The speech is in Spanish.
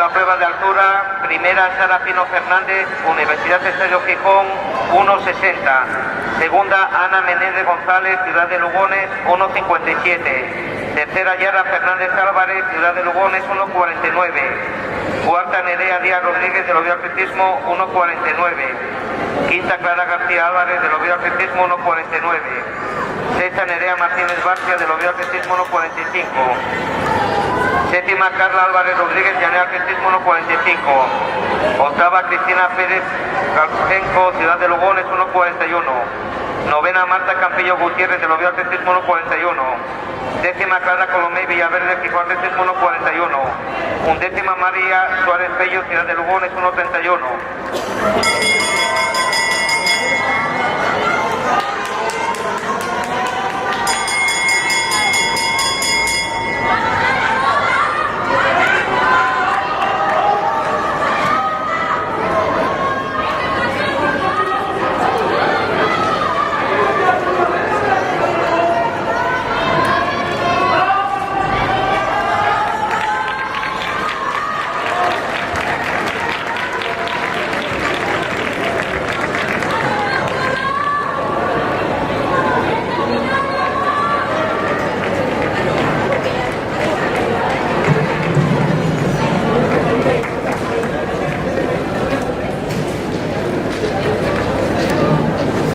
la prueba de altura. Primera, Sara Pino Fernández, Universidad Estadio Gijón, 1,60. Segunda, Ana Menéndez González, Ciudad de Lugones, 1,57. Tercera, Yara Fernández Álvarez, Ciudad de Lugones, 1,49. Cuarta, Nerea Díaz Rodríguez, del Oviedo Atletismo, 1,49. Quinta, Clara García Álvarez, del Oviedo Atletismo, 1,49. Sexta, Nerea Martínez Barcia, del Oviedo Atletismo, 1,45. Séptima, Carla Álvarez Rodríguez, Llanera Atletismo, 1,45. Octava, Cristina Pérez Calcenco, Ciudad de Lugones, 1,41. Novena, Marta Campillo Gutiérrez, del Oviedo Atletismo, 1,41. Décima, Clara Colomé Villaverde, Gijón Atletismo, 1,41. Undécima, María Suárez Bello, Ciudad de Lugones, 1,31.